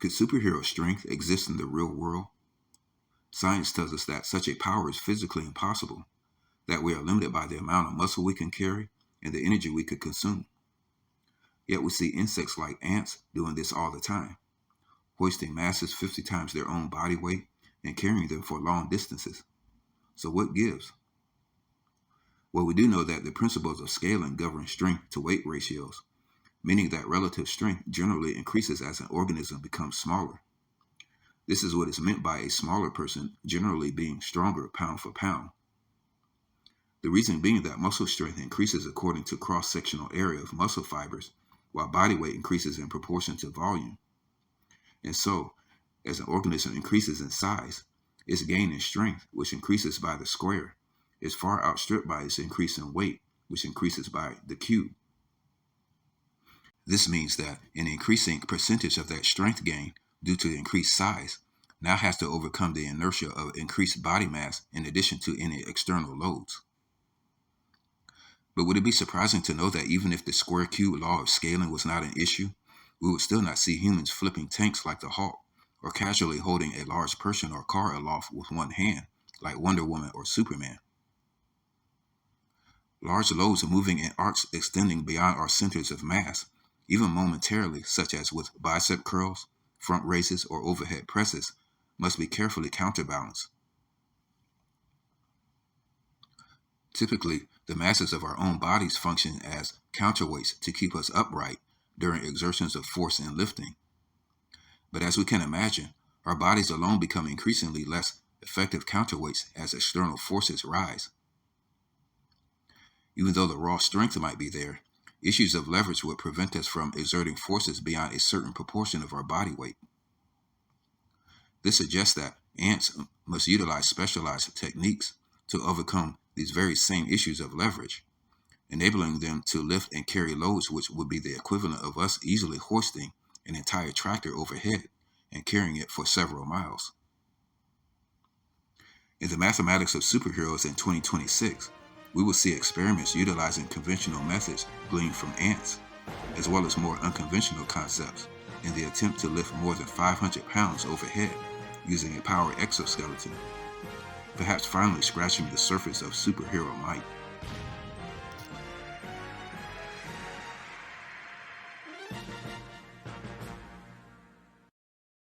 Could superhero strength exist in the real world? Science tells us that such a power is physically impossible, that we are limited by the amount of muscle we can carry and the energy we could consume. Yet we see insects like ants doing this all the time, hoisting masses 50 times their own body weight and carrying them for long distances. So what gives? Well, we do know that the principles of scaling govern strength to weight ratios, meaning that relative strength generally increases as an organism becomes smaller. This is what is meant by a smaller person generally being stronger pound for pound. The reason being that muscle strength increases according to cross-sectional area of muscle fibers, while body weight increases in proportion to volume. And so, as an organism increases in size, its gain in strength, which increases by the square, is far outstripped by its increase in weight, which increases by the cube. This means that an increasing percentage of that strength gain due to increased size now has to overcome the inertia of increased body mass in addition to any external loads. But would it be surprising to know that even if the square cube law of scaling was not an issue, we would still not see humans flipping tanks like the Hulk, or casually holding a large person or car aloft with one hand, like Wonder Woman or Superman? Large loads moving in arcs extending beyond our centers of mass, even momentarily, such as with bicep curls, front raises, or overhead presses, must be carefully counterbalanced. Typically, the masses of our own bodies function as counterweights to keep us upright during exertions of force and lifting. But as we can imagine, our bodies alone become increasingly less effective counterweights as external forces rise. Even though the raw strength might be there, issues of leverage would prevent us from exerting forces beyond a certain proportion of our body weight. This suggests that ants must utilize specialized techniques to overcome these very same issues of leverage, enabling them to lift and carry loads which would be the equivalent of us easily hoisting an entire tractor overhead and carrying it for several miles. In the mathematics of superheroes in 2026, we will see experiments utilizing conventional methods gleaned from ants, as well as more unconventional concepts in the attempt to lift more than 500 pounds overhead using a powered exoskeleton, perhaps finally scratching the surface of superhero might.